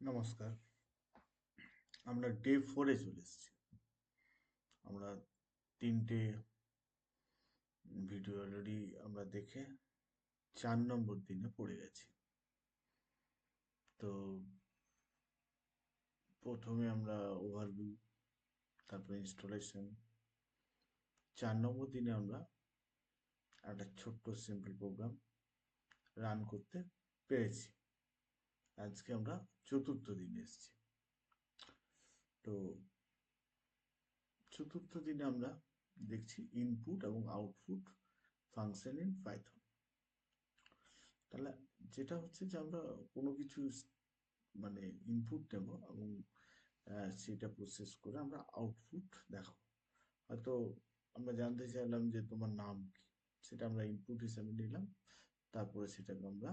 নমস্কার। আমরা ডে 4-এ চলে এসেছি। আমরা 3টে ভিডিও অলরেডি আমরা দেখে 4 নম্বর দিনে পড়ে গেছি। তো প্রথমে আমরা ওভারভিউ, তারপরে ইনস্টলেশন। 4 নম্বর দিনে আমরা একটা ছোট্ট সিম্পল প্রোগ্রাম রান করতে পেরেছি। আজকে আমরা চতুর্থ দিনে এসেছি। তো চতুর্থ দিনে আমরা দেখছি ইনপুট এবং আউটপুট ফাংশন ইন পাইথন। তাহলে যেটা হচ্ছে যে আমরা কোনো কিছু মানে ইনপুট নেব এবং সেটা প্রসেস করে আমরা আউটপুট দেখাবো। হয়তো আমরা জানতে চাইলাম যে তোমার নাম কি, সেটা আমরা ইনপুট হিসাবে নিলাম, তারপরে সেটাকে আমরা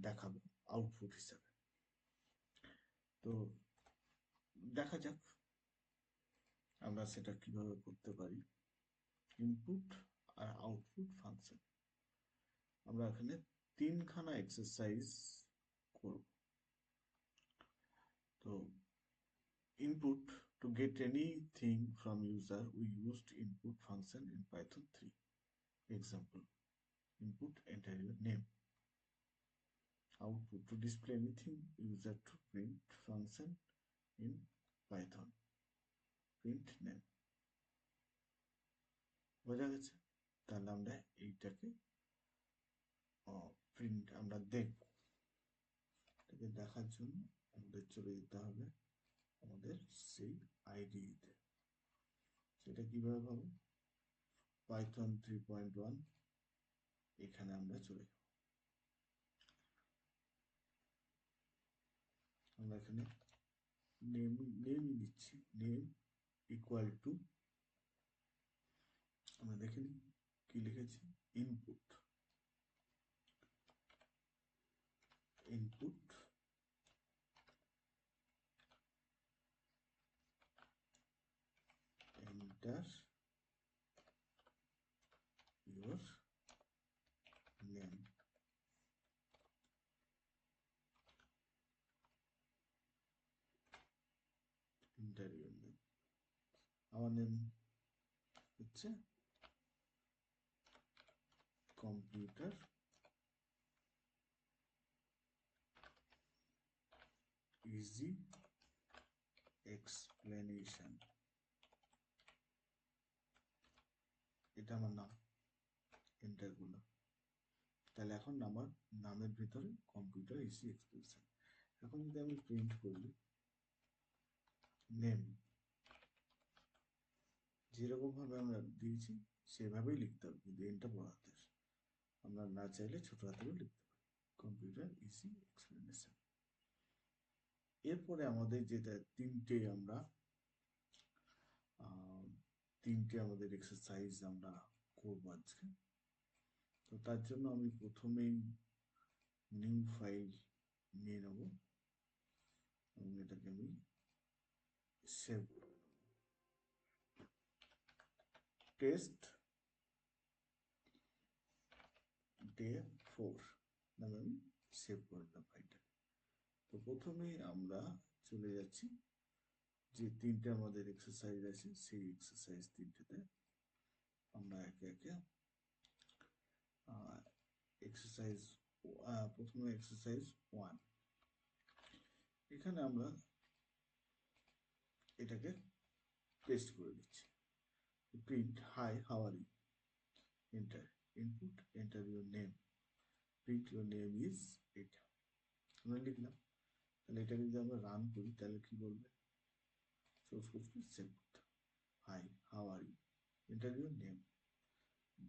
দেখাবো আউটপুট হিসাবে। তো দেখা যাক আমরা সেটা কিভাবে করতে পারি। ইনপুট আর আউটপুট ফাংশন আমরা এখানে 3খানা এক্সারসাইজ করব। তো input, to get anything from user we used input function in Python 3. Example: input, enter your name. Output, to display anything user to print function in Python, print name. বোঝা গেছে? তাহলে আমরা এইটাকে print আমরা দেখব। এটাকে দেখার জন্য আমাদের চলে যেতে হবে আমাদের সেই আইডিতে। সেটা কিভাবে পাবো? Python 3.1 এখানে আমরা চলে যাব। আমরা এখানে নেম দিচ্ছি, নেম ইকুয়াল টু, আমরা দেখে নিই কি লিখেছি, input. Input enter your name. Enter your name, আমার নেম হচ্ছে কম্পিউটার ইজি এক্সপ্লেনেশন। এটা আমার নাম, এন্টার করলাম। তাহলে এখন আমার নামের ভিতরে কম্পিউটার ইজি এক্সপ্লেনেশন। এখন যদি আমি প্রিন্ট করি নেম, যেরকম ভাবে আমরা দিয়েছি সেভাবেই লিখতে হবে, কিন্তু এনটা বড় হাতের। আমরা না চাইলে ছোট হাতেরও লিখতে পারি, কম্পিউটার ইজি এক্সপ্লেনেশন। এরপরে আমাদের যেটা তিনটে আমাদের এক্সারসাইজ আমরা করবো আজকে। তো তার জন্য আমি প্রথমেই নিউ ফাইল নিয়ে নেব এবং এটাকে আমি সেভ করব। টেস্ট ডে 4 নামে আমি সেভ করে দিলাম ফাইলটা। তো প্রথমে আমরা চলে যাচ্ছি যে তিনটে আমাদের এক্সারসাইজ আছে, সেই এক্সারসাইজ তিনটেতে আমরা একে একে এক্সারসাইজ প্রথমে এক্সারসাইজ 1, এখানে আমরা এটাকে পেস্ট করে দিচ্ছি। Print hi how are you, enter input, enter your name, print your name is, এটা আমরা লিখলাম। তাহলে এটাকে যদি আমরা রান করি তাহলে কি বলবে, সোর্স কোডটা সেভ করতে, hi how are you, enter your name.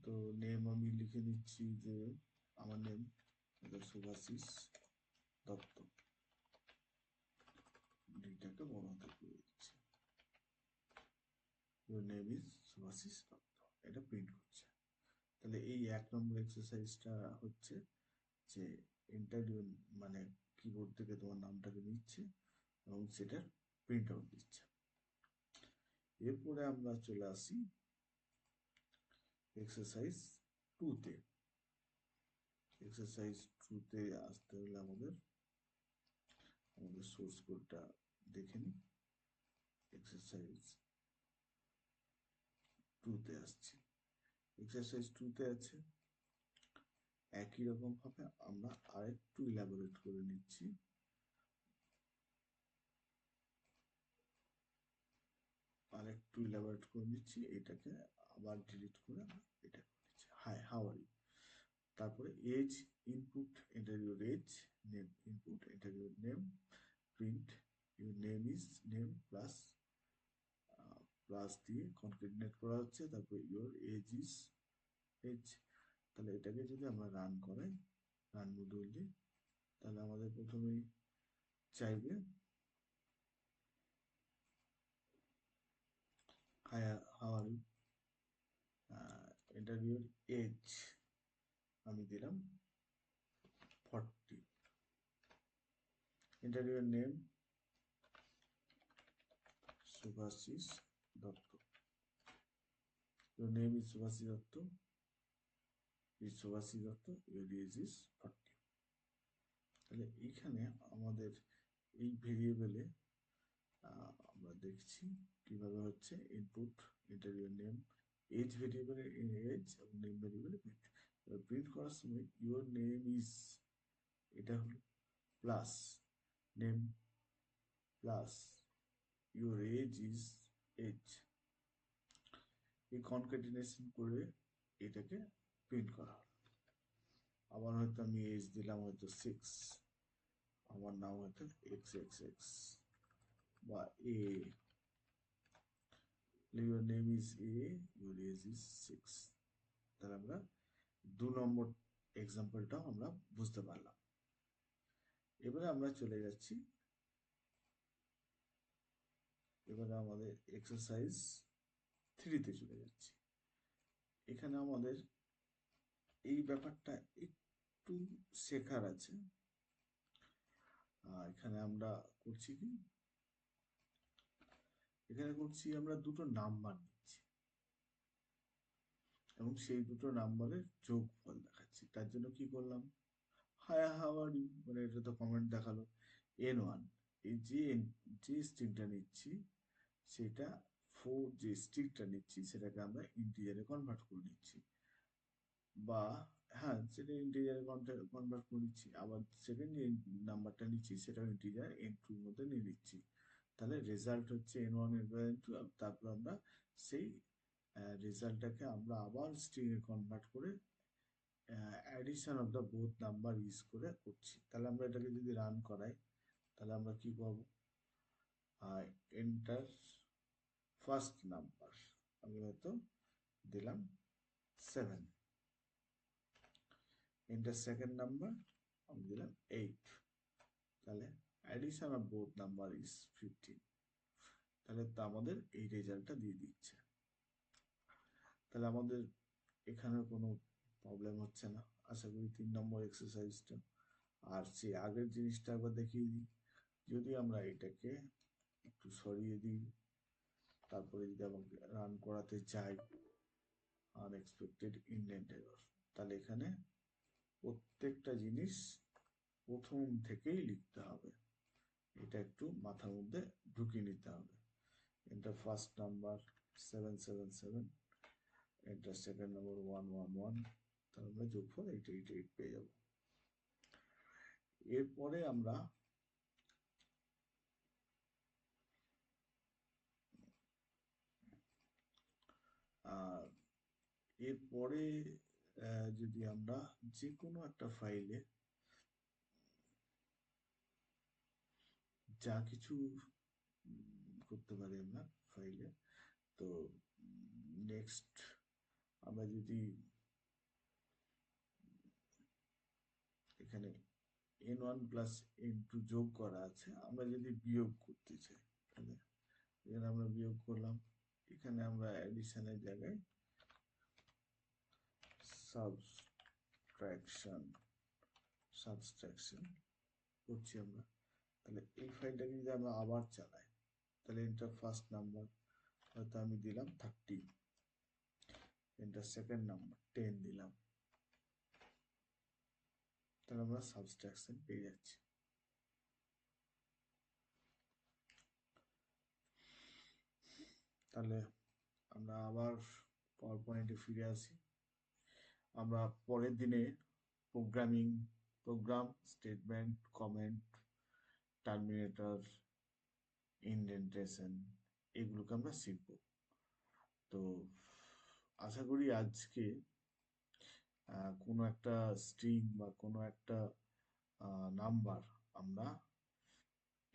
তো নেম আমি লিখে নিচ্ছি যে আমার নেম শুভাশিস দত্ত, ডিটাকে বড় হাতে করে দিচ্ছি, your name is Shubhashis Dutta, এটা প্রিন্ট করছে। তাহলে এই 1 নম্বর এক্সারসাইজটা হচ্ছে যে ইন্টারভিউ মানে কিবোর্ড থেকে তোমার নামটাকে নিচ্ছে এবং সেটার প্রিন্ট আউট দিচ্ছে। এরপরে আমরা চলে আসি এক্সারসাইজ 2-তে। এক্সারসাইজ 2-তে আসতে হলে আমাদের আমাদের সোর্স কোডটা দেখে নিই। এক্সারসাইজ 2-তে আসছি। এক্সারসাইজ 2-তে আছে। একই রকম ভাবে আমরা আরেকটু ইলাবোরেট করে নিচ্ছি। এটাকে আবার ডিলিট করে আমরা এটা করে নিচ্ছি। Hi, how are you. তারপরে age input, enter your age, name input, enter your name, print your name is name plus plus দিয়ে কনকেটিনেট করা হচ্ছে। তারপরে ইউর এজ ইজ এজ। তাহলে এটাকে যদি আমরা রান করাই, রান মডিউল দিই, তাহলে আমাদের প্রথমেই চাইবে hi, how are you, enter your age, আমি দিলাম 40, enter your name Shubhashis Dutta, your name is Shubhashis Dutta, Shubhashis Dutta, your age is 40। তাহলে এইখানে আমাদের এই ভেরিয়েবলে আমরা দেখছি কিভাবে হচ্ছে input, enter your name, age ভেরিয়েবলে এজ এবং নেম ভেরিয়েবলে প্রিন্ট। প্রিন্ট করার সময় ইউর নেম ইজ, এটা হলো plus name plus your age is age, এই কনকেটিনেশন করে এটাকে প্রিন্ট করা হলো। আবার হয়তো আমি এজ দিলাম হয়তো 6, আমার নাম হয়তো এক্স এক্স এক্স বা এ, your name is A, your age is 6। তাহলে আমরা 2 নম্বর এক্সাম্পলটাও আমরা বুঝতে পারলাম। এবারে আমরা চলে যাচ্ছি, এবারে আমাদের এক্সারসাইজ 3-তে চলে যাচ্ছি। এখানে আমাদের এই ব্যাপারটা একটু শেখার আছে। এখানে আমরা করছি কি, এখানে করছি আমরা দুটো নাম্বার নিচ্ছি এবং সেই দুটো নাম্বারের যোগফল দেখাচ্ছি। তার জন্য কি করলাম, হাই, হাউ আর ইউ, মানে এটা তো কমেন্ট দেখালো n1, এই যে স্ট্রিংটা নিচ্ছি সেটা 4, যে স্ট্রিংটা নিচ্ছি সেটাকে আমরা ইন্টিজারে কনভার্ট করে নিচ্ছি, বা হ্যাঁ সেটা ইন্টিজারে কনভার্ট করে নিচ্ছি। আবার সেকেন্ড যে নাম্বারটা নিচ্ছি সেটাও ইন্টিজার n2 এর মধ্যে নিয়ে নিচ্ছি। তাহলে রেজাল্ট হচ্ছে n1 এর n2। তারপর আমরা সেই রেজাল্টটাকে আমরা আবার স্ট্রিং এ কনভার্ট করে addition of the both number use করে করছি। তাহলে আমরা এটাকে যদি রান করাই তাহলে আমরা কি পাবো, এন্টার ফার্স্ট নাম্বার, আমি হয়তো দিলাম 7, এন্টার সেকেন্ড নাম্বার, আমি দিলাম 8, তাহলে addition of both number is 15। তাহলে তা আমাদের এই রেজাল্টটা দিয়ে দিচ্ছে। তাহলে আমাদের এখানে কোনো প্রবলেম হচ্ছে না, আশা করি 3 নম্বর এক্সারসাইজটা। আর সেই আগের জিনিসটা একবার দেখিয়ে দিই, যদি আমরা এটাকে একটু সরিয়ে দিই, তারপরে যদি আমাকে রান করাতে চাই, আনএক্সপেক্টেড ইনডেন্ট এরর, তাহলে এখানে প্রত্যেকটা জিনিস প্রথম থেকেই লিখতে হবে। এটা একটু মাথার মধ্যে ঢুকিয়ে নিতে হবে। এটা ফার্স্ট নাম্বার 777, এটা সেকেন্ড নাম্বার 111, তাহলে আমরা যোগফল 888 পেয়ে যাব। এরপরে আমরা এরপরে যদি আমরা যে কোনো একটা ফাইলে যা কিছু করতে পারি আমরা ফাইলে, তো নেক্সট আমরা যদি এখানে n1 প্লাস n2 যোগ করা আছে, আমরা যদি বিয়োগ করতে চাই তাহলে এখানে আমরা বিয়োগ করলাম, এখানে আমরা অ্যাডিশনের জায়গায় সাবট্রাকশন করছি আমরা। তাহলে এই ফাইলটাকে যদি আমরা আবার চালাই, তাহলে এটা ফার্স্ট নাম্বার হয়তো আমি দিলাম 30, এটা সেকেন্ড নাম্বার 10 দিলাম, তাহলে আমরা সাবট্রাকশন পেয়ে যাচ্ছি। তাহলে আমরা আবার পাওয়ার পয়েন্টে ফিরে আসি। আমরা পরের দিনে programming, program statement, comment, terminator, indentation, এগুলোকে আমরা শিখব। তো আশা করি আজকে কোনো একটা স্ট্রিং বা কোনো একটা নাম্বার আমরা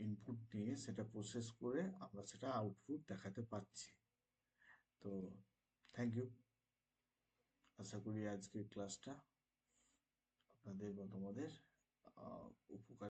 ইনপুট নিয়ে সেটা প্রসেস করে আমরা সেটা আউটপুট দেখাতে পাচ্ছি। তো থ্যাংক ইউ। আশা করি আজকের ক্লাসটা আপনাদের বা তোমাদের উপকার